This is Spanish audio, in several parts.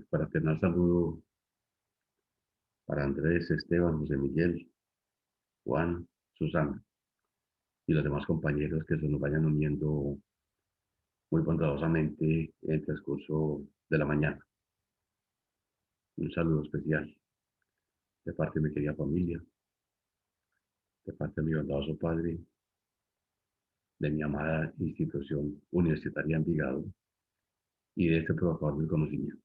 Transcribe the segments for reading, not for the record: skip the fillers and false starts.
Fraternal saludo para Andrés, Esteban, José Miguel, Juan, Susana y los demás compañeros que se nos vayan uniendo muy bondadosamente en el transcurso de la mañana. Un saludo especial de parte de mi querida familia, de parte de mi bondadoso padre, de mi amada institución universitaria Envigado y de este provocador del conocimiento.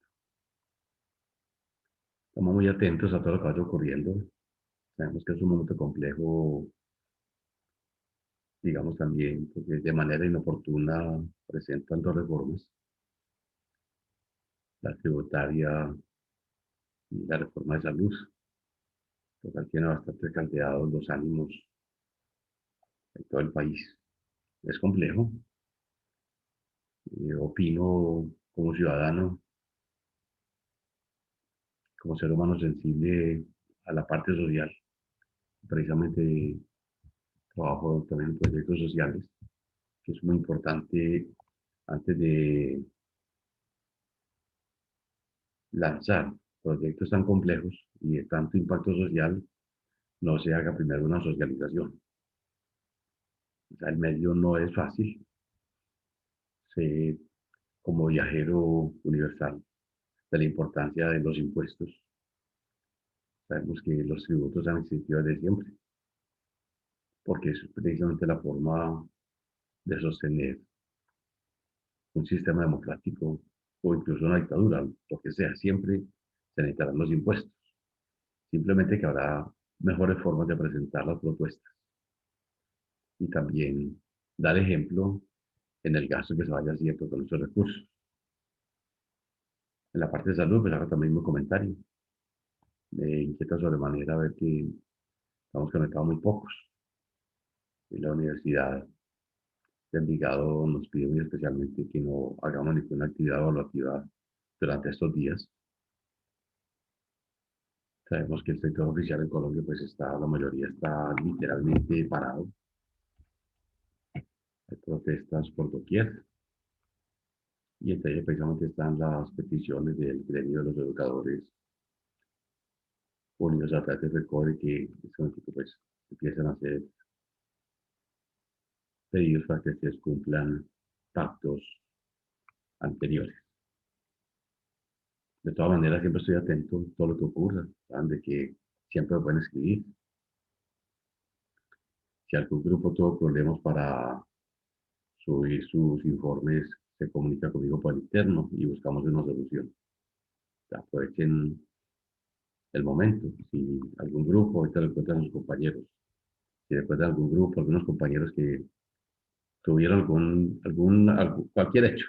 Estamos muy atentos a todo lo que vaya ocurriendo. Sabemos que es un momento complejo, digamos también, porque de manera inoportuna presentan dos reformas, la tributaria y la reforma de salud, lo cual tiene bastante caldeados los ánimos en todo el país. Es complejo. Opino como ciudadano, como ser humano sensible a la parte social, precisamente trabajo también en proyectos sociales, que es muy importante antes de lanzar proyectos tan complejos y de tanto impacto social, no se haga primero una socialización. O sea, el medio no es fácil. Sé, como viajero universal, de la importancia de los impuestos. Sabemos que los tributos han existido desde siempre, porque es precisamente la forma de sostener un sistema democrático o incluso una dictadura, lo que sea, siempre se necesitarán los impuestos. Simplemente que habrá mejores formas de presentar las propuestas y también dar ejemplo en el gasto que se vaya haciendo con esos recursos. En la parte de salud, pues hago también un comentario. Me inquieta sobremanera ver que estamos conectados muy pocos. Y la Universidad de Envigado nos pide muy especialmente que no hagamos ninguna actividad evaluativa durante estos días. Sabemos que el sector oficial en Colombia, pues está, la mayoría está literalmente parado. Hay protestas por doquier. Y entre ellas precisamente están las peticiones del gremio de los educadores unidos a través de FECODE que en este momento pues empiezan a hacer pedidos para que se cumplan pactos anteriores. De todas maneras, siempre estoy atento a todo lo que ocurra, saben de que siempre me pueden escribir. Si algún grupo tuvo problemas para subir sus informes, se comunica conmigo por interno y buscamos una solución. Aprovechen el momento. Si algún grupo, ahorita lo encuentran sus compañeros, si recuerdan algún grupo, algunos compañeros que tuvieron cualquier hecho,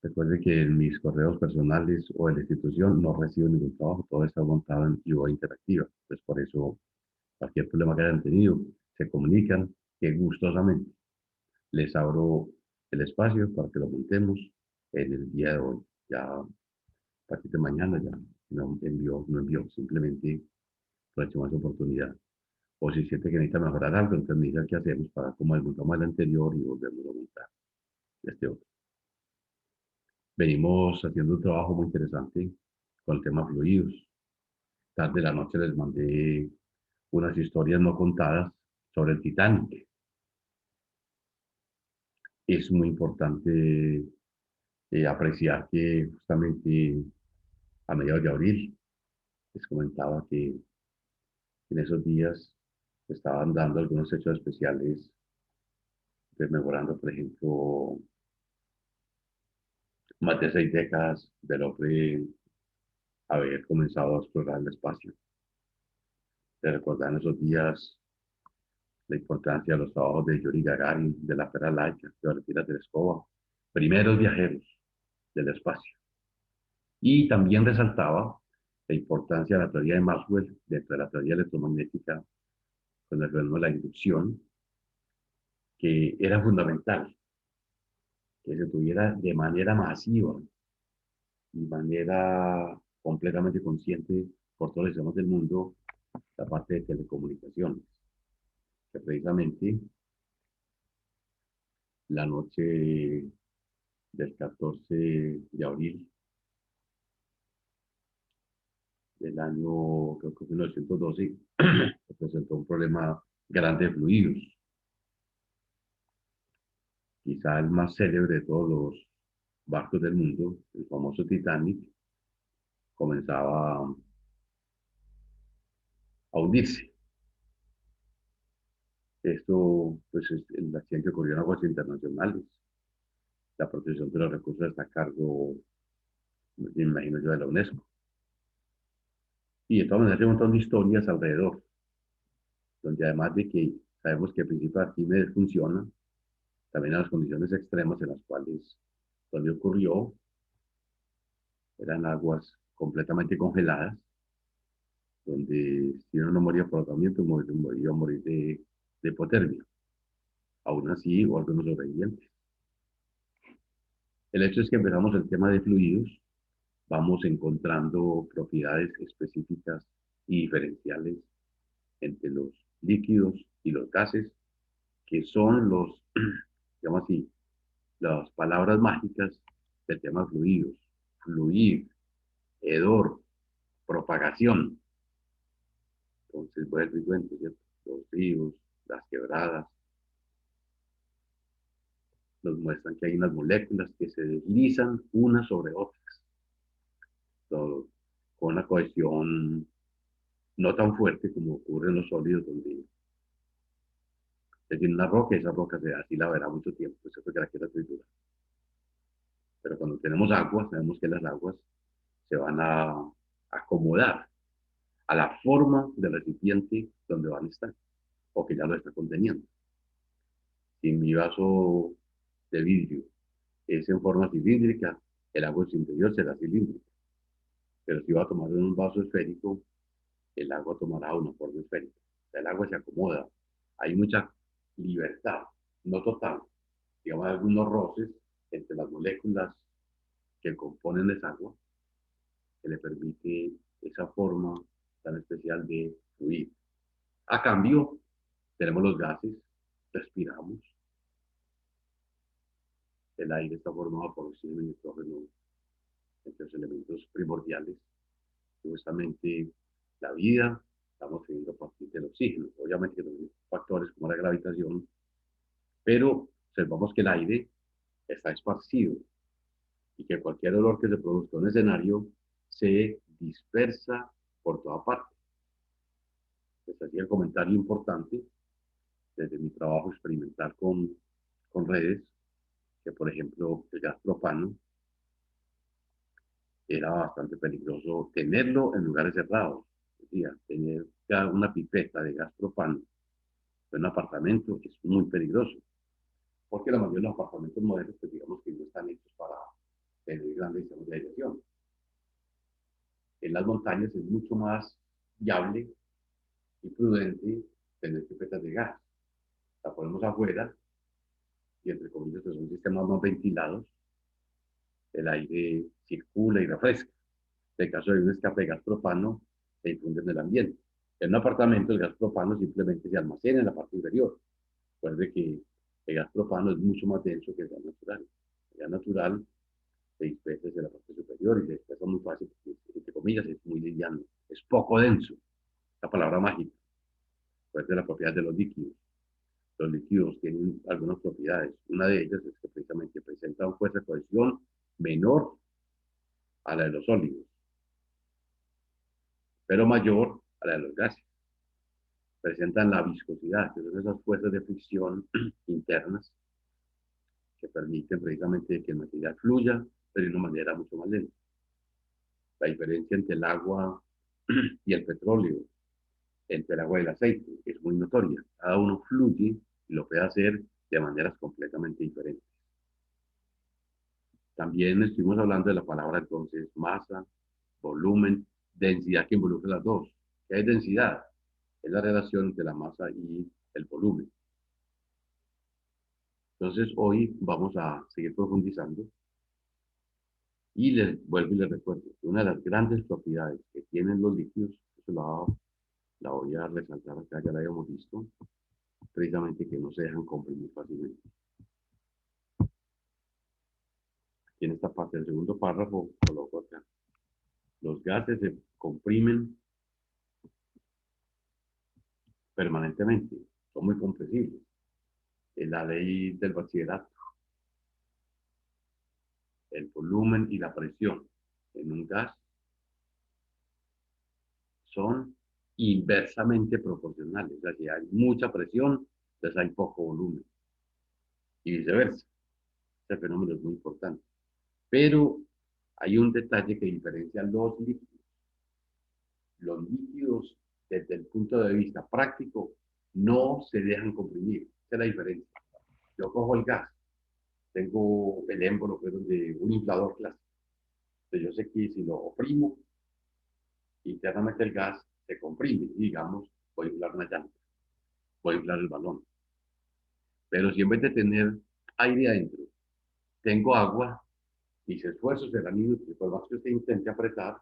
recuerde que en mis correos personales o en la institución no recibo ningún trabajo, todo está montado en Ivo Interactiva. Entonces, por eso, cualquier problema que hayan tenido, se comunican que gustosamente les abro el espacio para que lo montemos en el día de hoy. Ya a partir de mañana ya no envió, simplemente aprovechemos esa oportunidad. O si siente que necesita mejorar algo, entonces me dice qué hacemos para cómo desmontamos el anterior y volvemos a montar este otro. Venimos haciendo un trabajo muy interesante con el tema fluidos. Tarde de la noche les mandé unas historias no contadas sobre el Titanic. Es muy importante apreciar que justamente a mediados de abril les comentaba que en esos días estaban dando algunos hechos especiales, rememorando, por ejemplo, más de 6 décadas del hombre haber comenzado a explorar el espacio. De recordar en esos días la importancia de los trabajos de Yuri Gagarin, de la Fera Laica, de Valentina Tereskova, primeros viajeros del espacio. Y también resaltaba la importancia de la teoría de Maxwell dentro de la teoría electromagnética con el fenómeno de la inducción, que era fundamental que se tuviera de manera masiva y manera completamente consciente por todos los sistemas del mundo la parte de telecomunicaciones, que precisamente la noche del 14 de abril el año, creo que fue 1912, se presentó un problema grande de fluidos. Quizá el más célebre de todos los barcos del mundo, el famoso Titanic, comenzaba a hundirse. Esto, pues, el accidente ocurrió en aguas internacionales. La protección de los recursos está a cargo, me imagino yo, de la UNESCO. Y de todas maneras hay un montón de historias alrededor, donde además de que sabemos que el principio de Arquímedes funciona, también a las condiciones extremas en las cuales donde ocurrió eran aguas completamente congeladas, donde si uno no moría por ahogamiento, moría a morir de hipotermia. Aún así, o algunos sobrevivientes. El hecho es que empezamos el tema de fluidos, vamos encontrando propiedades específicas y diferenciales entre los líquidos y los gases, que son los, digamos así, las palabras mágicas del tema fluidos. Fluir, hedor, propagación. Entonces, vuelvo y cuento, ¿cierto? Los ríos, las quebradas, nos muestran que hay unas moléculas que se deslizan unas sobre otras, todo, con una cohesión no tan fuerte como ocurre en los sólidos, donde se tiene una roca y esa roca se así la verá mucho tiempo, eso es que la quiera triturar. Pero cuando tenemos agua, sabemos que las aguas se van a acomodar a la forma del recipiente donde van a estar, o que ya lo está conteniendo. Si mi vaso de vidrio es en forma cilíndrica, el agua en su interior será cilíndrica. Pero si va a tomar en un vaso esférico, el agua tomará una forma esférica. O sea, el agua se acomoda. Hay mucha libertad, no total. Digamos, hay algunos roces entre las moléculas que componen esa agua que le permite esa forma tan especial de fluir. A cambio, tenemos los gases, respiramos, el aire está formado por oxígeno y nitrógeno, entre los elementos primordiales. Justamente la vida estamos viviendo a partir del oxígeno. Obviamente hay factores como la gravitación, pero observamos que el aire está esparcido y que cualquier olor que se produzca en un escenario se dispersa por toda parte. Les hacía el comentario importante desde mi trabajo experimental con redes, que por ejemplo el gas propano era bastante peligroso tenerlo en lugares cerrados. Es decir, tener una pipeta de gas propano en un apartamento es muy peligroso, porque la mayoría de los apartamentos modernos, pues digamos que no están hechos para tener grandes sistemas de aireación. En las montañas es mucho más viable y prudente tener pipetas de gas. La ponemos afuera y entre comillas pues son sistemas más ventilados, el aire circula y refresca. En el caso de un escape de gas propano, se difunde en el ambiente. En un apartamento el gas propano simplemente se almacena en la parte inferior. Recuerde que el gas propano es mucho más denso que el gas natural. El gas natural se dispersa desde la parte superior y se dispersa muy fácil, porque, entre comillas, es muy liviano, es poco denso. La palabra mágica, pues de la propiedad de los líquidos. Los líquidos tienen algunas propiedades. Una de ellas es que precisamente presenta una fuerza de cohesión menor a la de los sólidos, pero mayor a la de los gases. Presentan la viscosidad, que son esas fuerzas de fricción internas que permiten precisamente que el material fluya, pero de una manera mucho más lenta. La diferencia entre el agua y el petróleo, entre el agua y el aceite, es muy notoria. Cada uno fluye y lo puede hacer de maneras completamente diferentes. También estuvimos hablando de la palabra entonces masa, volumen, densidad que involucra las dos. ¿Qué es densidad? Es la relación entre la masa y el volumen. Entonces hoy vamos a seguir profundizando y les vuelvo y les recuerdo que una de las grandes propiedades que tienen los líquidos, eso la voy a resaltar acá, ya la habíamos visto, precisamente que no se dejan comprimir fácilmente. Aquí en esta parte del segundo párrafo coloco acá. Los gases se comprimen permanentemente, son muy compresibles. Es la ley del bachillerato, el volumen y la presión en un gas son inversamente proporcionales. O sea, si hay mucha presión, entonces hay poco volumen y viceversa. Este fenómeno es muy importante. Pero hay un detalle que diferencia los líquidos. Los líquidos, desde el punto de vista práctico, no se dejan comprimir. Esa es la diferencia. Yo cojo el gas, tengo el émbolo de un inflador clásico. Entonces yo sé que si lo oprimo, internamente el gas se comprime. Digamos, voy a inflar una llanta, voy a inflar el balón. Pero si en vez de tener aire adentro, tengo agua, mis esfuerzos serán inútiles. Por más que usted intente apretar, va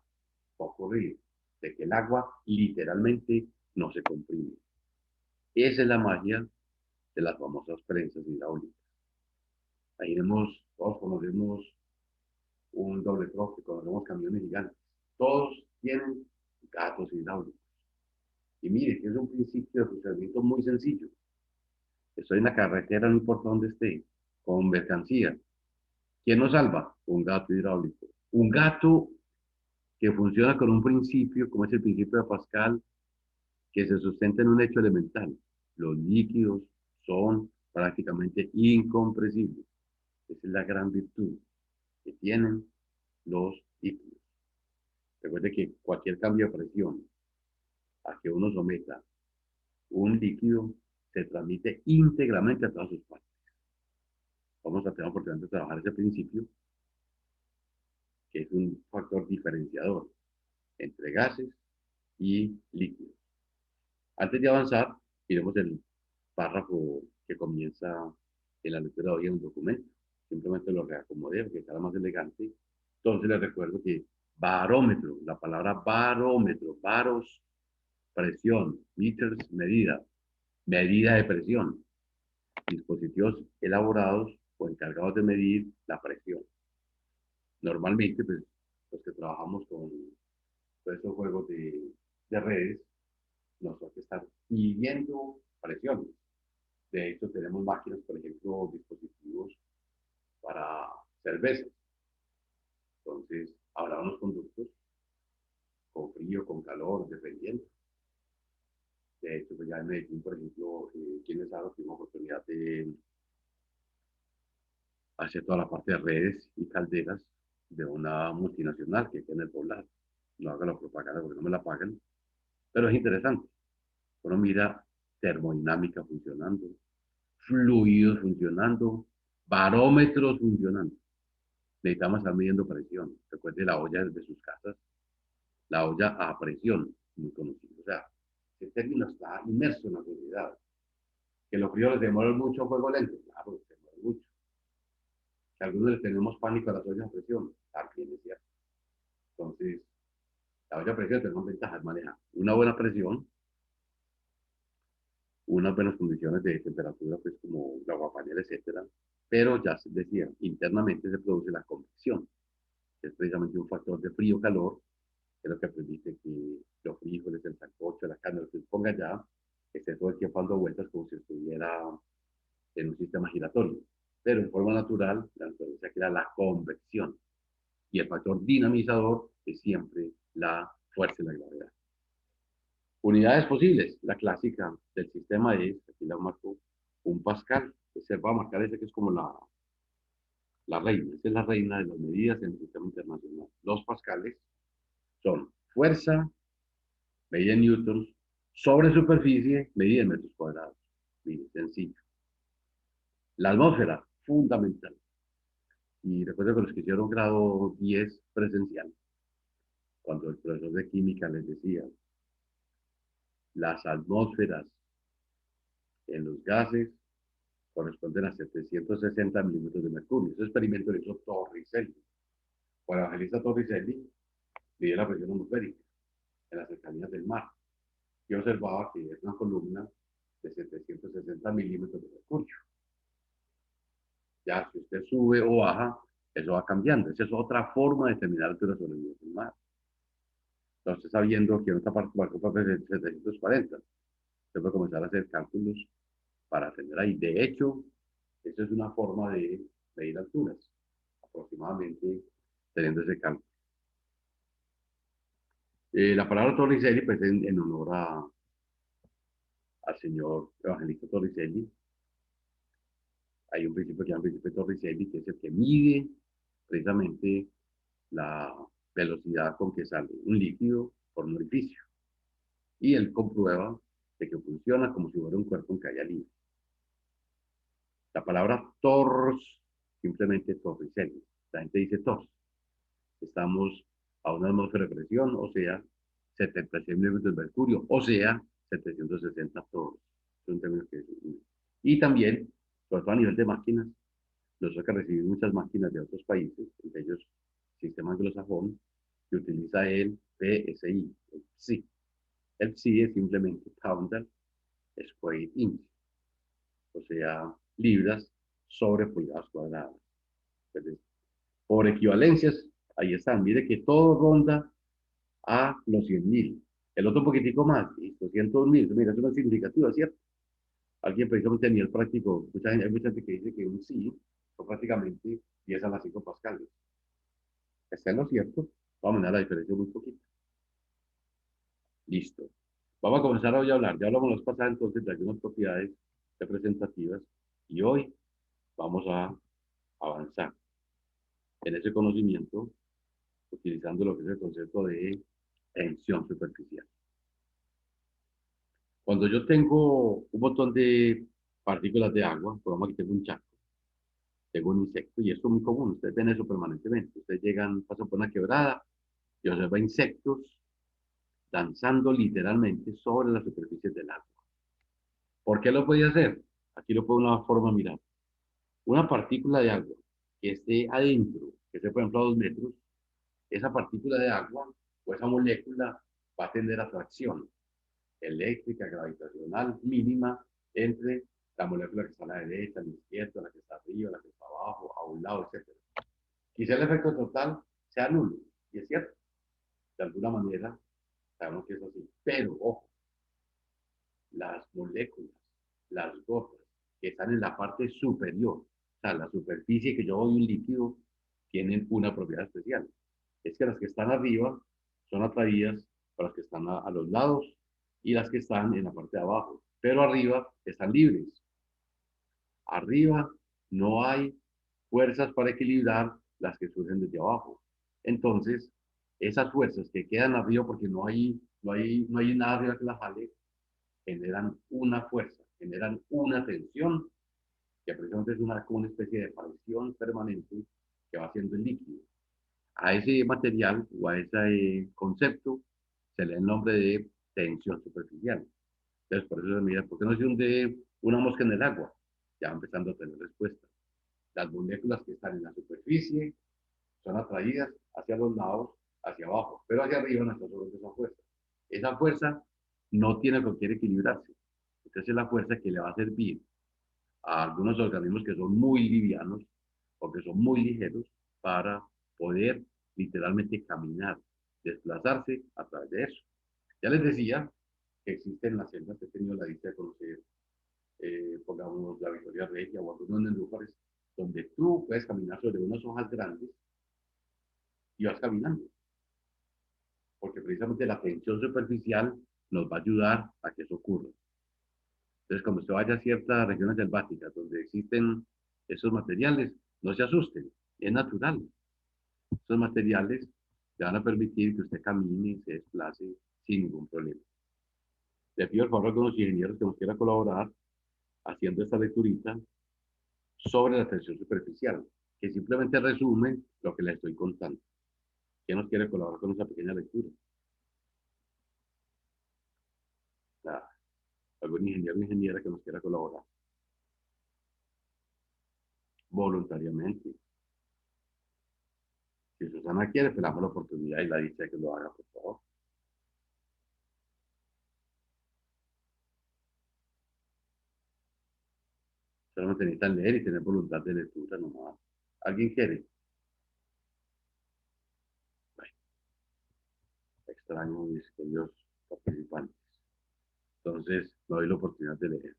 a ocurrir de que el agua literalmente no se comprime. Esa es la magia de las famosas prensas hidráulicas. Ahí vemos, todos conocemos un doble troque, conocemos camiones gigantes. Todos tienen gatos hidráulicos. Y mire, que es un principio de funcionamiento muy sencillo. Estoy en la carretera, no importa dónde esté, con mercancía. ¿Quién nos salva? Un gato hidráulico. Un gato que funciona con un principio, como es el principio de Pascal, que se sustenta en un hecho elemental. Los líquidos son prácticamente incompresibles. Esa es la gran virtud que tienen los líquidos. Recuerde que cualquier cambio de presión a que uno someta un líquido se transmite íntegramente a todas sus partes. Vamos a tener la oportunidad de trabajar ese principio, que es un factor diferenciador entre gases y líquidos. Antes de avanzar, miremos el párrafo que comienza en la lectura de hoy en un documento. Simplemente lo reacomodé porque queda más elegante. Entonces les recuerdo que barómetro, la palabra barómetro, baros, presión, meters, medida, medida de presión, dispositivos elaborados o encargados de medir la presión. Normalmente, pues, los que trabajamos con todos estos juegos de redes, nos toca estar midiendo presiones. De hecho, tenemos máquinas, por ejemplo, dispositivos para cervezas. Entonces, habrá unos conductos con frío, con calor, dependiendo. De hecho, pues ya en Medellín, por ejemplo, quienes saben, tuvimos oportunidad de hacer toda la parte de redes y calderas de una multinacional que tiene el Poblado. No haga la propaganda porque no me la pagan, pero es interesante. Uno mira termodinámica funcionando, fluidos funcionando, barómetros funcionando. Necesitamos estar midiendo presión. Recuerde la olla de sus casas, la olla a presión, muy conocido. O sea, ese término está inmerso en la sociedad. Que los fríos les demoran mucho a fuego lento, claro, les demoran mucho. Que algunos les tenemos pánico a las ollas a presión, también es cierto. Entonces, la olla a presión tiene ventajas, maneja una buena presión, unas buenas condiciones de temperatura, pues como la aguapanela, etcétera. Pero ya se decía, internamente se produce la convección, que es precisamente un factor de frío-calor, que es lo que permite que los frijoles, el sancocho, la carne, lo que se ponga ya, esté todo el tiempo dando vueltas como si estuviera en un sistema giratorio. Pero en forma natural, la naturaleza crea la convección. Y el factor dinamizador es siempre la fuerza de la gravedad. Unidades posibles. La clásica del sistema es, aquí la marco, un Pascal. Se va a marcar ese que es como la reina. Esa es la reina de las medidas en el sistema internacional. Los Pascales son fuerza, medida en newtons, sobre superficie, medida en metros cuadrados. Bien, sencillo. La atmósfera, fundamental. Y recuerdo que los que hicieron grado 10 presencial, cuando el profesor de química les decía, las atmósferas en los gases corresponden a 760 milímetros de mercurio. Ese experimento lo hizo Torricelli. Por Evangelista Torricelli, midió la presión atmosférica en las cercanías del mar y observaba que es una columna de 760 milímetros de mercurio. Ya, si usted sube o baja, eso va cambiando. Esa es otra forma de determinar la altura sobre el nivel del mar. Entonces, sabiendo que en otra parte marcó papel es 740, se puede comenzar a hacer cálculos para tener ahí. De hecho, esa es una forma de medir alturas, aproximadamente teniendo ese cálculo. La palabra Torricelli, pues en honor al señor Evangelista Torricelli, hay un principio que se llama el principio de Torricelli, que es el que mide precisamente la velocidad con que sale un líquido por un orificio. Y él comprueba de que funciona como si fuera un cuerpo en caída libre. La palabra TORS, simplemente Torricelli. La gente dice TORS. Estamos a una atmósfera de presión, o sea, 76 milímetros de mercurio, o sea, 760 TORS. Es un término que y también, sobre todo a nivel de máquinas, nosotros que recibimos muchas máquinas de otros países, entre ellos sistema anglosajón, que utiliza el PSI, el PSI. El PSI es simplemente Pound Square Inch, o sea, libras sobre pulgadas cuadradas. Entonces, por equivalencias, ahí están. Mire que todo ronda a los 100.000. El otro poquitico más, y 200.000. Mira, eso no es significativo, ¿cierto? Alguien precisamente a nivel práctico, hay mucha gente que dice que un sí son prácticamente 10 a las 5 pascales. Está en lo cierto, vamos a ver la diferencia muy poquito. Listo. Vamos a comenzar hoy a hablar. Ya hablamos las pasadas entonces de algunas propiedades representativas y hoy vamos a avanzar en ese conocimiento utilizando lo que es el concepto de tensión superficial. Cuando yo tengo un montón de partículas de agua, por que tengo un charco, tengo un insecto, y esto es muy común, ustedes ven eso permanentemente. Ustedes llegan, pasan por una quebrada y observan insectos danzando literalmente sobre las superficies del agua. ¿Por qué lo podía hacer? Aquí lo puedo de una forma mirar. Una partícula de agua que esté adentro, que esté por ejemplo a 2 metros, esa partícula de agua o esa molécula va a tener atracción eléctrica, gravitacional mínima entre la molécula que está a la derecha, a la izquierda, la que está arriba, la que está abajo, a un lado, etc. Quizá el efecto total sea nulo, y es cierto, de alguna manera sabemos que es así, pero ojo, las moléculas, las gotas que están en la parte superior, o sea, la superficie que yo doy un líquido, tienen una propiedad especial. Es que las que están arriba son atraídas por las que están a los lados y las que están en la parte de abajo. Pero arriba están libres. Arriba no hay fuerzas para equilibrar las que surgen desde abajo. Entonces, esas fuerzas que quedan arriba porque no hay nada arriba que las jale, generan una fuerza, generan una tensión, que precisamente es como una especie de presión permanente que va haciendo el líquido. A ese material o a ese concepto se le da el nombre de tensión superficial. Entonces, por eso se mira, ¿por qué no se hunde una mosca en el agua? Ya va empezando a tener respuesta. Las moléculas que están en la superficie son atraídas hacia los lados, hacia abajo, pero hacia arriba no está sobre esa fuerza. Esa fuerza no tiene con qué equilibrarse. Entonces es la fuerza que le va a servir a algunos organismos que son muy livianos o que son muy ligeros para poder literalmente caminar, desplazarse a través de eso. Ya les decía que existen las selvas que he tenido la dicha de conocer, pongamos la Victoria Regia o algunos nenúfares, donde tú puedes caminar sobre unas hojas grandes y vas caminando, porque precisamente la tensión superficial nos va a ayudar a que eso ocurra. Entonces, cuando usted vaya a ciertas regiones selváticas donde existen esos materiales, no se asusten, es natural. Esos materiales le van a permitir que usted camine y se desplace sin ningún problema. Le pido por favor a algunos ingenieros que nos quieran colaborar haciendo esta lecturita sobre la tensión superficial, que simplemente resume lo que le estoy contando. ¿Quién nos quiere colaborar con esa pequeña lectura? Algún ingeniero o ingeniera que nos quiera colaborar voluntariamente. Si Susana quiere, esperamos la oportunidad y la dicha de que lo haga, por favor. Solamente necesitan leer y tener voluntad de lectura nomás. ¿Alguien quiere? Bueno, extraño, mis queridos participantes. Entonces, me doy la oportunidad de leer.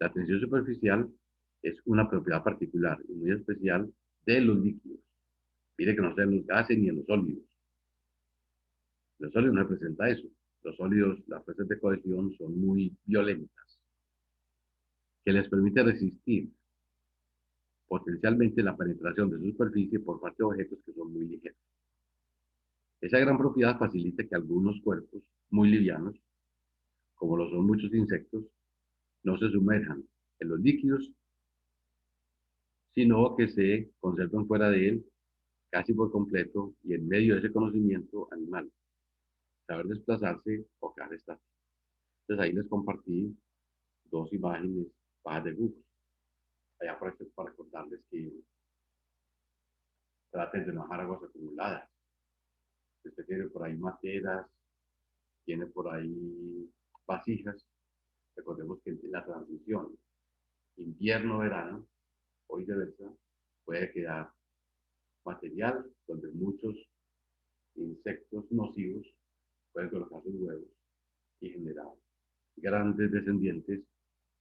La tensión superficial es una propiedad particular y muy especial de los líquidos. Mire que no sea en los gases ni en los sólidos. Los sólidos no representa eso. Los sólidos, las fuerzas de cohesión son muy violentas, que les permite resistir potencialmente la penetración de su superficie por parte de objetos que son muy ligeros. Esa gran propiedad facilita que algunos cuerpos muy livianos, como lo son muchos insectos, no se sumerjan en los líquidos, sino que se conserven fuera de él casi por completo y en medio de ese conocimiento animal, saber desplazarse o quedar estático. Entonces ahí les compartí dos imágenes bajas de Google. Allá para recordarles que traten de no dejar aguas acumuladas. Si usted tiene por ahí materas, tiene por ahí vasijas, recordemos que en la transición invierno-verano, hoy de verdad, puede quedar material donde muchos insectos nocivos pueden colocar sus huevos y generar grandes descendientes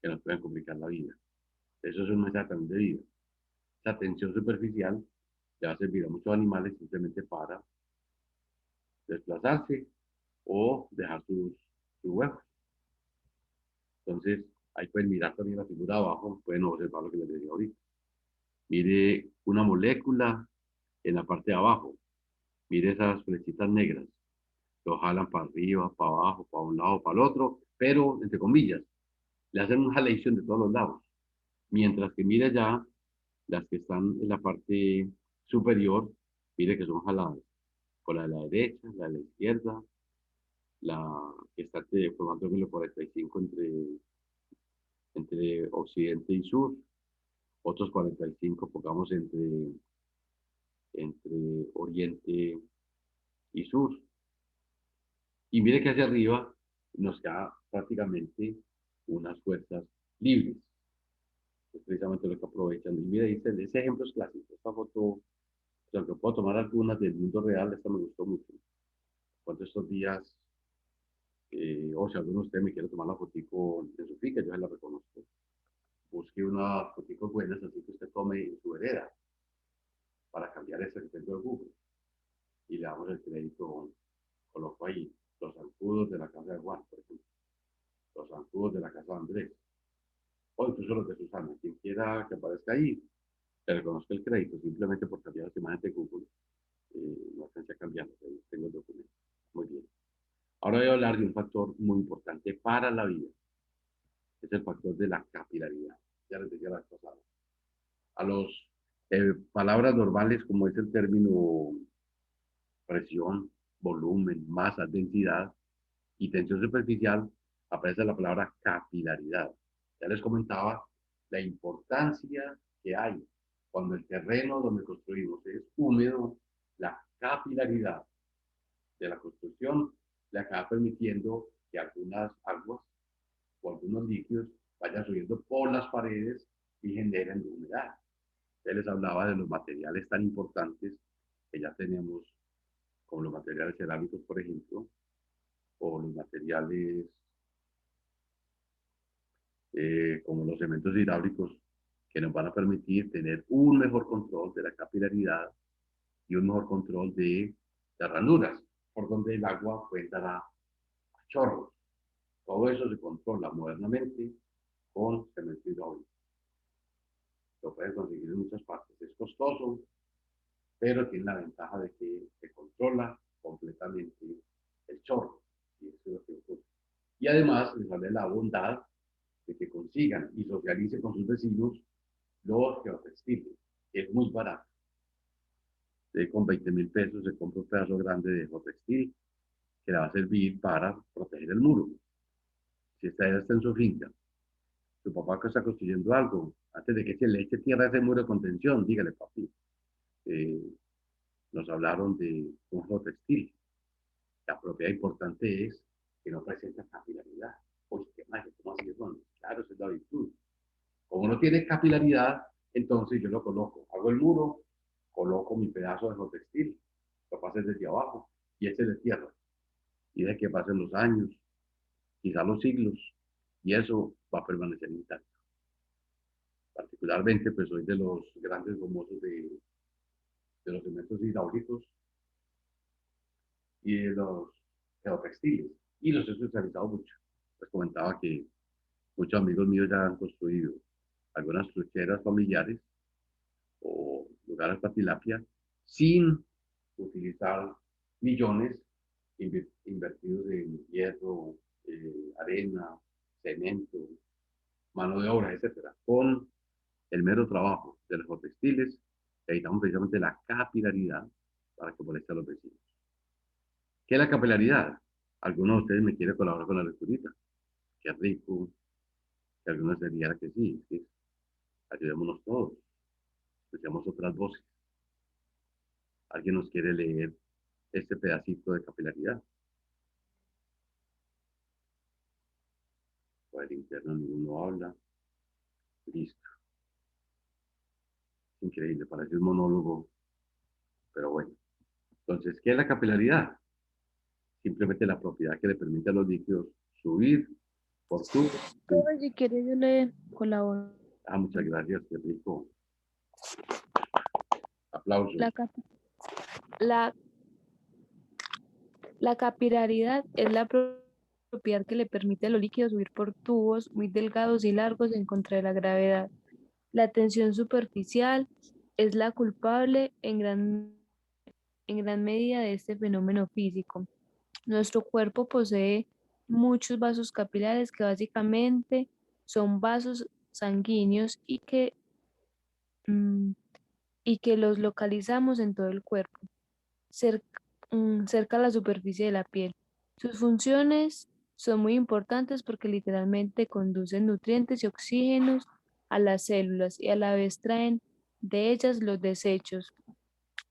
que nos pueden complicar la vida. Eso es un mensaje también de vida. Esa tensión superficial le va a servir a muchos animales simplemente para desplazarse o dejar sus huevos. Entonces, ahí pueden mirar también la figura de abajo, pueden observar lo que les decía ahorita. Mire una molécula en la parte de abajo, mire esas flechitas negras, lo jalan para arriba, para abajo, para un lado, para el otro, pero, entre comillas, le hacen una jalación de todos los lados. Mientras que mire ya las que están en la parte superior, mire que son jaladas por la de la derecha, la de la izquierda, la que está formando el 45 entre occidente y sur, otros 45 pongamos entre oriente y sur. Y mire que hacia arriba nos queda prácticamente unas fuerzas libres. Es precisamente lo que aprovechan. Y mire, ese ejemplo es clásico. Esta foto, o sea, que puedo tomar algunas del mundo real, esta me gustó mucho. Cuando estos días, o si alguno de ustedes me quiere tomar la fotico en su finca, yo se la reconozco. Busque unas foticos buenas, así que usted tome en su vereda para cambiar ese que tengo de Google. Y le damos el crédito, coloco ahí los zancudos de la casa de Juan, por ejemplo, los zancudos de la casa de Andrés, o incluso los de Susana, quien quiera que aparezca ahí, le reconozco el crédito, simplemente por cambiar las imágenes de Google, no alcancé a cambiarlo, tengo el documento. Muy bien. Ahora voy a hablar de un factor muy importante para la vida, es el factor de la capilaridad. Ya les decía la vez pasada. A los palabras normales, como es el término presión, volumen, masa, densidad y tensión superficial, aparece la palabra capilaridad. Ya les comentaba la importancia que hay cuando el terreno donde construimos es húmedo, la capilaridad de la construcción le acaba permitiendo que algunas aguas o algunos líquidos vayan subiendo por las paredes y generen humedad. Ya les hablaba de los materiales tan importantes que ya tenemos, como los materiales cerámicos, por ejemplo, o los materiales como los cementos hidráulicos, que nos van a permitir tener un mejor control de la capilaridad y un mejor control de las ranuras, por donde el agua puede dar a chorros. Todo eso se controla modernamente con cemento hidráulico. Lo pueden conseguir en muchas partes. Es costoso, pero tiene la ventaja de que se controla completamente el chorro. Y eso es lo que ocurre. Y además les sale la bondad de que consigan y socialicen con sus vecinos los geotextiles, que es muy barato. Con 20.000 pesos se compra un pedazo grande de geotextil que le va a servir para proteger el muro. Si está en su finca, su papá que está construyendo algo, antes de que se le eche tierra a ese muro de contención, dígale, papi, eh, nos hablaron de un geotextil. La propiedad importante es que no presenta capilaridad. Oye, qué magia, ¿cómo así es? Bueno, claro, esa es la virtud. Como no tiene capilaridad, entonces yo lo coloco. Hago el muro, coloco mi pedazo de geotextil, lo paso desde abajo y él se destierra. Y de que pasen los años, quizá los siglos, y eso va a permanecer intacto. Particularmente, pues soy de los grandes famosos de los cementos hidráulicos y de los geotextiles, y los he especializado mucho. Les comentaba que muchos amigos míos ya han construido algunas trucheras familiares o lugares para tilapia sin utilizar millones invertidos en hierro, arena, cemento, mano de obra, etcétera. Con el mero trabajo de los textiles, evitamos precisamente la capilaridad para que moleste a los vecinos. ¿Qué es la capilaridad? Algunos de ustedes me quieren colaborar con la lecturita. Qué rico. Que algunos dirían que sí, sí. Ayudémonos todos. Escuchemos otras voces. ¿Alguien nos quiere leer este pedacito de capilaridad? Por el interno ninguno habla. Listo. Increíble, parece un monólogo, pero bueno. Entonces, ¿qué es la capilaridad? Simplemente la propiedad que le permite a los líquidos subir por tu... Profe, si quiere yo le colaboro. Ah, muchas gracias, qué rico. Aplausos. La, cap- la, la capilaridad es la propiedad que le permite a los líquidos subir por tubos muy delgados y largos en contra de la gravedad. La tensión superficial es la culpable en gran medida de este fenómeno físico. Nuestro cuerpo posee muchos vasos capilares que básicamente son vasos sanguíneos mm, y que los localizamos en todo el cuerpo, cerca, cerca a la superficie de la piel. Sus funciones son muy importantes porque literalmente conducen nutrientes y oxígenos a las células y a la vez traen de ellas los desechos.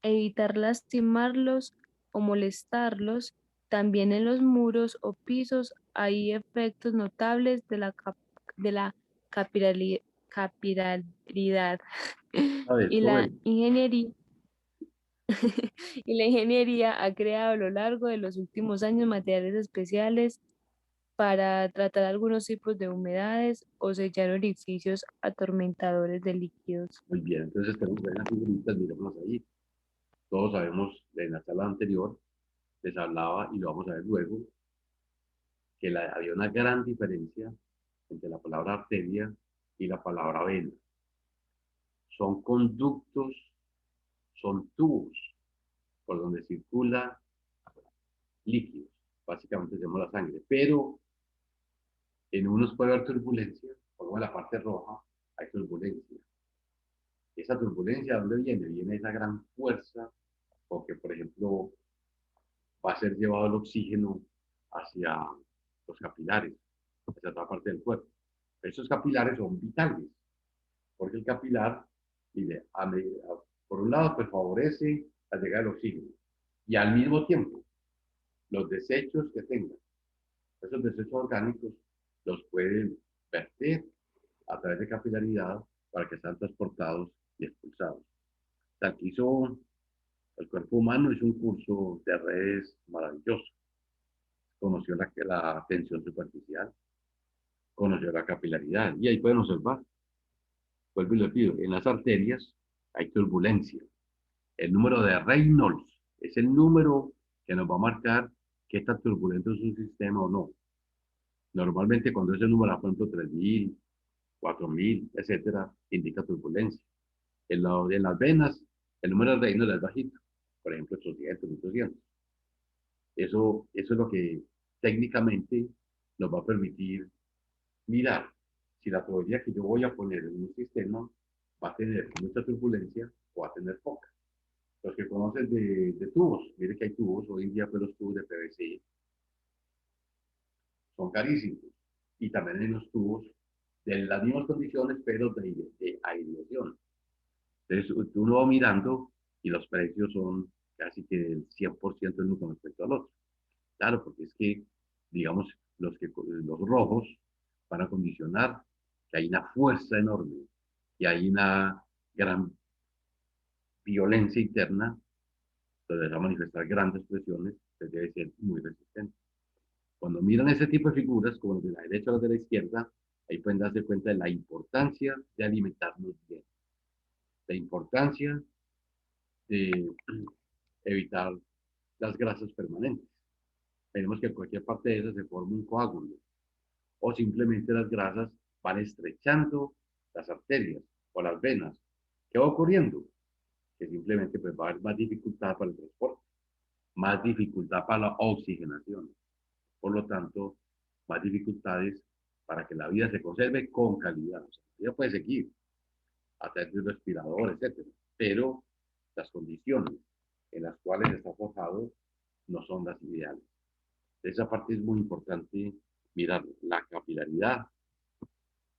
Evitar lastimarlos o molestarlos. También en los muros o pisos hay efectos notables de la capilaridad A ver, y la joven, ingeniería. Y la ingeniería ha creado a lo largo de los últimos años materiales especiales para tratar algunos tipos de humedades o sellar orificios atormentadores de líquidos. muy bien. Entonces tenemos buenas figuritas, miremos ahí. Todos sabemos, en la sala anterior les hablaba, y lo vamos a ver luego, que había una gran diferencia entre la palabra arteria y la palabra vena. Son conductos, son tubos por donde circula líquidos, básicamente se llama la sangre, pero en unos puede haber turbulencia, como en la parte roja hay turbulencia. Esa turbulencia, ¿de dónde viene? Viene esa gran fuerza, porque por ejemplo va a ser llevado el oxígeno hacia los capilares, hacia otra parte del cuerpo. Esos capilares son vitales, porque el capilar, mire, por un lado, pues favorece la llegada del oxígeno, y al mismo tiempo, los desechos que tengan, esos desechos orgánicos, los pueden verter a través de capilaridad para que sean transportados y expulsados. O sea, que hizo el cuerpo humano, hizo un curso de redes maravilloso. Conoció la tensión superficial, conoció la capilaridad, y ahí pueden observar, vuelvo y le pido, en las arterias hay turbulencia. El número de Reynolds es el número que nos va a marcar qué está turbulento es un sistema o no. Normalmente cuando ese número, por ejemplo, 3000, 4000, etcétera, indica turbulencia. En las venas, el número de Reynolds es bajito, por ejemplo, 800, 1200. Eso es lo que técnicamente nos va a permitir mirar si la tubería que yo voy a poner en un sistema va a tener mucha turbulencia o va a tener poca. Los que conocen de tubos, mire que hay tubos, hoy en día pues los tubos de PVC son carísimos. Y también hay los tubos de las mismas condiciones, pero de aireación. Entonces uno va mirando y los precios son casi que el 100% en con respecto al otro. Claro, porque es que, digamos, los rojos van a condicionar que hay una fuerza enorme y hay una gran violencia interna Entonces, va a manifestar grandes presiones, pues debe ser muy resistente. Cuando miran ese tipo de figuras, como los de la derecha o los de la izquierda, ahí pueden darse cuenta de la importancia de alimentarnos bien, la importancia de evitar las grasas permanentes. Tenemos que en cualquier parte de esas se forma un coágulo, o simplemente las grasas van estrechando las arterias o las venas. ¿Qué va ocurriendo? Que simplemente pues, va a haber más dificultad para el transporte, más dificultad para la oxigenación. Por lo tanto, más dificultades para que la vida se conserve con calidad. O sea, la vida puede seguir a través de un respirador, etcétera, pero las condiciones en las cuales está forjado no son las ideales. Esa parte es muy importante mirar la capilaridad.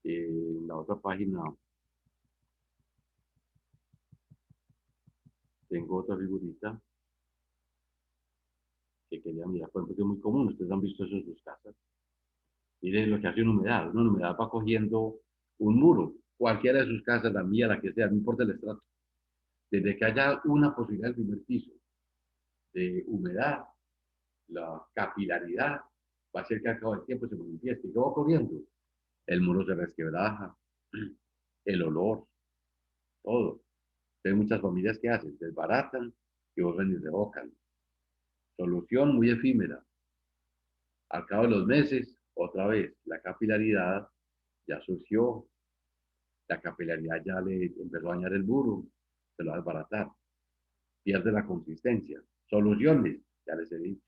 En la otra página tengo otra figurita que quería mirar, por ejemplo, que es muy común, ustedes han visto eso en sus casas. Miren lo que hace una humedad. Una humedad va cogiendo un muro, cualquiera de sus casas, la mía, la que sea, no importa el estrato. Desde que haya una posibilidad del primer piso de humedad, la capilaridad va a hacer que a cabo del tiempo se manifieste. ¿Y qué va ocurriendo? El muro se resquebraja, el olor, todo. Hay muchas familias que hacen, desbaratan y vuelven y revocan. Solución muy efímera. Al cabo de los meses, otra vez, la capilaridad ya surgió, la capilaridad ya le empezó a dañar el muro, se lo va a desbaratar, pierde la consistencia. Soluciones, ya les he dicho,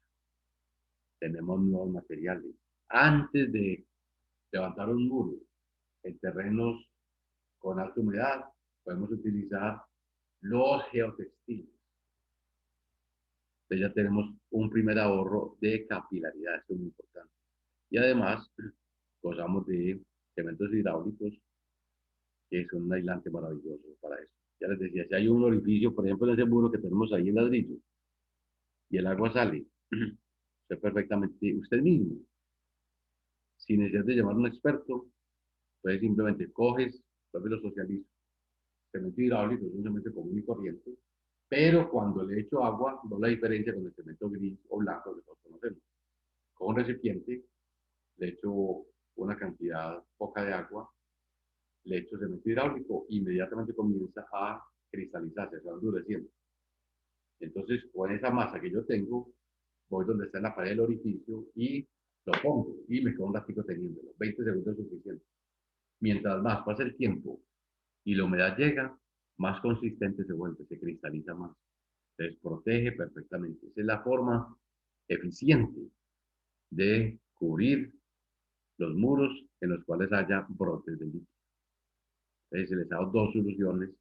tenemos nuevos materiales. Antes de levantar un muro en terrenos con alta humedad, podemos utilizar los geotextiles. Entonces ya tenemos un primer ahorro de capilaridad, esto es muy importante. Y además, gozamos de cementos hidráulicos, que son un aislante maravilloso para eso. Ya les decía, si hay un orificio, por ejemplo, en ese muro que tenemos ahí en ladrillo, y el agua sale, usted perfectamente, usted mismo, sin necesidad de llamar a un experto, entonces simplemente coges, entonces lo socializo. Cemento hidráulico es un cemento común y corriente, pero cuando le echo agua, no la diferencia con el cemento gris o blanco que todos conocemos. Con un recipiente, le echo una cantidad poca de agua, le echo cemento hidráulico, inmediatamente comienza a cristalizarse, se va endureciendo. Entonces, con esa masa que yo tengo, voy donde está en la pared del orificio y lo pongo y me quedo un ratito teniéndolo. 20 segundos es suficiente. Mientras más pasa el tiempo y la humedad llega, más consistente se vuelve, se cristaliza más. Entonces, protege perfectamente. Esa es la forma eficiente de cubrir los muros en los cuales haya brotes de líquido. Entonces, se les ha dado dos soluciones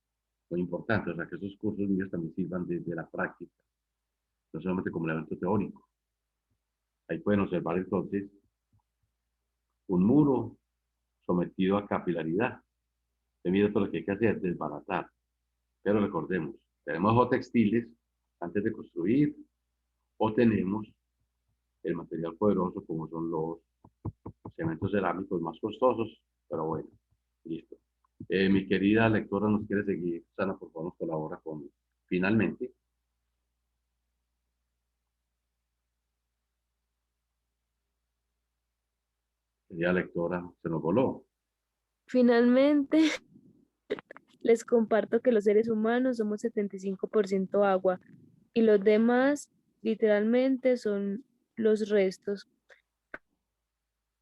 muy importantes, o sea, que esos cursos míos también sirvan desde la práctica, no solamente como elemento teórico. Ahí pueden observar entonces un muro sometido a capilaridad. Debido a todo lo que hay que hacer, desbaratar. Pero recordemos, tenemos o textiles antes de construir, o tenemos el material poderoso como son los cementos cerámicos más costosos, pero bueno, listo. Mi querida lectora nos quiere seguir. Sana, por favor, nos colabora con, finalmente, querida lectora, se nos voló. Finalmente, les comparto que los seres humanos somos 75% agua y los demás literalmente son los restos.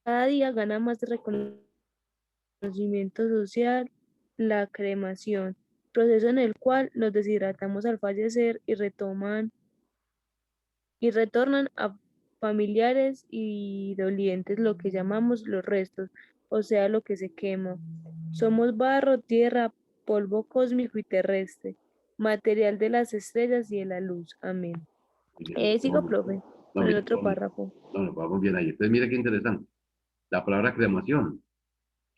Cada día gana más reconocimiento social la cremación, proceso en el cual nos deshidratamos al fallecer y retornan a familiares y dolientes lo que llamamos los restos, o sea, lo que se quema. Somos barro, tierra, polvo cósmico y terrestre, material de las estrellas y de la luz. Amén. Sigo, profe, No, con el mire, otro párrafo. no, vamos bien ahí. Entonces, mire qué interesante. La palabra cremación.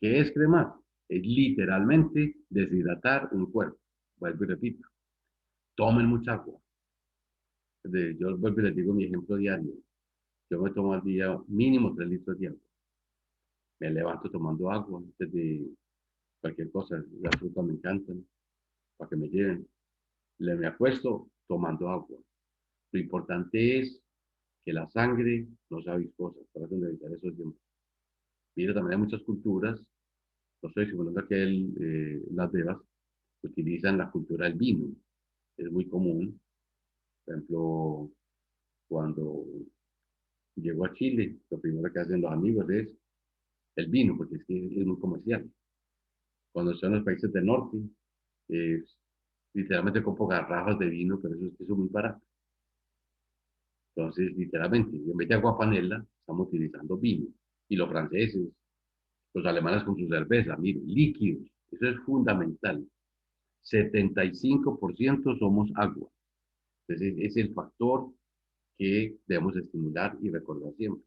¿Qué es cremar? Es literalmente deshidratar un cuerpo. Vuelvo y repito. Tomen mucha agua. Yo vuelvo y les digo mi ejemplo diario. Yo me tomo al día mínimo 3 litros de agua. Me levanto tomando agua antes de cualquier cosa. Las frutas me encantan para que me lleven. Me acuesto tomando agua. Lo importante es que la sangre no sea viscosa, traten de evitar eso siempre. Mira, también hay muchas culturas, no estoy simulando que las devas utilizan la cultura del vino. Es muy común, por ejemplo, cuando llego a Chile, lo primero que hacen los amigos es el vino, porque es que es muy comercial. Cuando estoy en los países del norte, eh, literalmente compro garrafas de vino, pero eso es muy barato. Entonces, literalmente, en vez de agua panela, estamos utilizando vino. Y los franceses, los alemanes con su cerveza, miren, líquidos, eso es fundamental. 75% somos agua. Entonces, es el factor que debemos estimular y recordar siempre.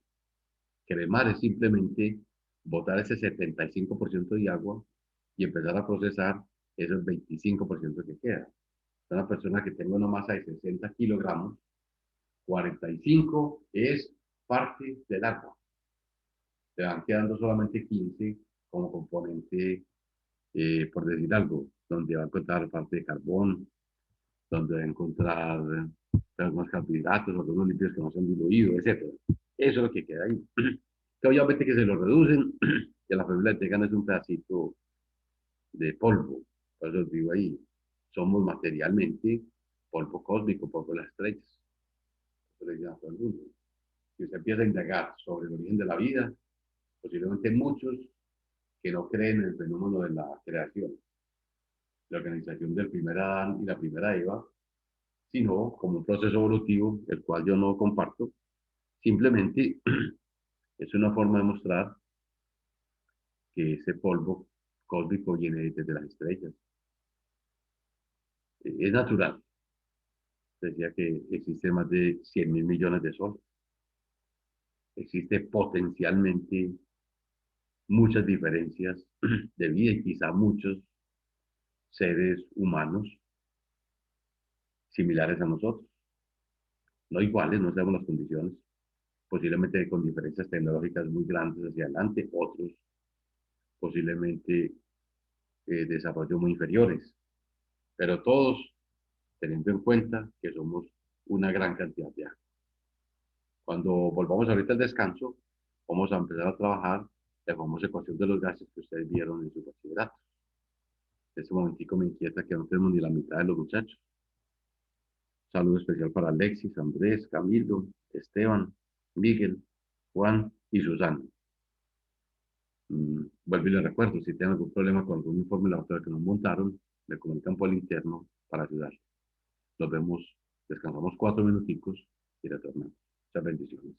Cremar es simplemente botar ese 75% de agua y empezar a procesar esos 25% que queda. Una persona que tenga una masa de 60 kilogramos, 45 es parte del agua. Te van quedando solamente 15 como componente, por decir algo, donde va a encontrar parte de carbón, donde va a encontrar algunos carbohidratos, algunos lípidos que no se han diluido, etcétera. Eso es lo que queda ahí. Que obviamente que se lo reducen, que la fórmula de Tegan es un pedacito de polvo, por eso digo ahí, somos materialmente polvo cósmico, polvo de las estrellas. Eso le digo a todo el mundo. Si usted empieza a indagar sobre el origen de la vida, posiblemente muchos que no creen en el fenómeno de la creación, la organización del primer Adán y la primera Eva, sino como un proceso evolutivo, el cual yo no comparto, simplemente es una forma de mostrar que ese polvo cósmico viene desde las estrellas. Es natural. Decía que existe más de 100.000 millones de soles. Existe potencialmente muchas diferencias de vida y quizá muchos seres humanos similares a nosotros. No iguales, no sabemos las condiciones, posiblemente con diferencias tecnológicas muy grandes hacia adelante, otros posiblemente desarrollos muy inferiores, pero todos teniendo en cuenta que somos una gran cantidad de agua. Cuando volvamos ahorita al descanso, vamos a empezar a trabajar la famosa ecuación de los gases que ustedes vieron en su bachillerato. En este momentico me inquieta que no tenemos ni la mitad de los muchachos. Saludo especial para Alexis, Andrés, Camilo, Esteban, Miguel, Juan y Susana. Vuelvo y les recuerdo, si tienen algún problema con algún informe laboratorio que nos montaron, me comunican por el interno para ayudar. Nos vemos, descansamos 4 minuticos y retornamos. Muchas bendiciones.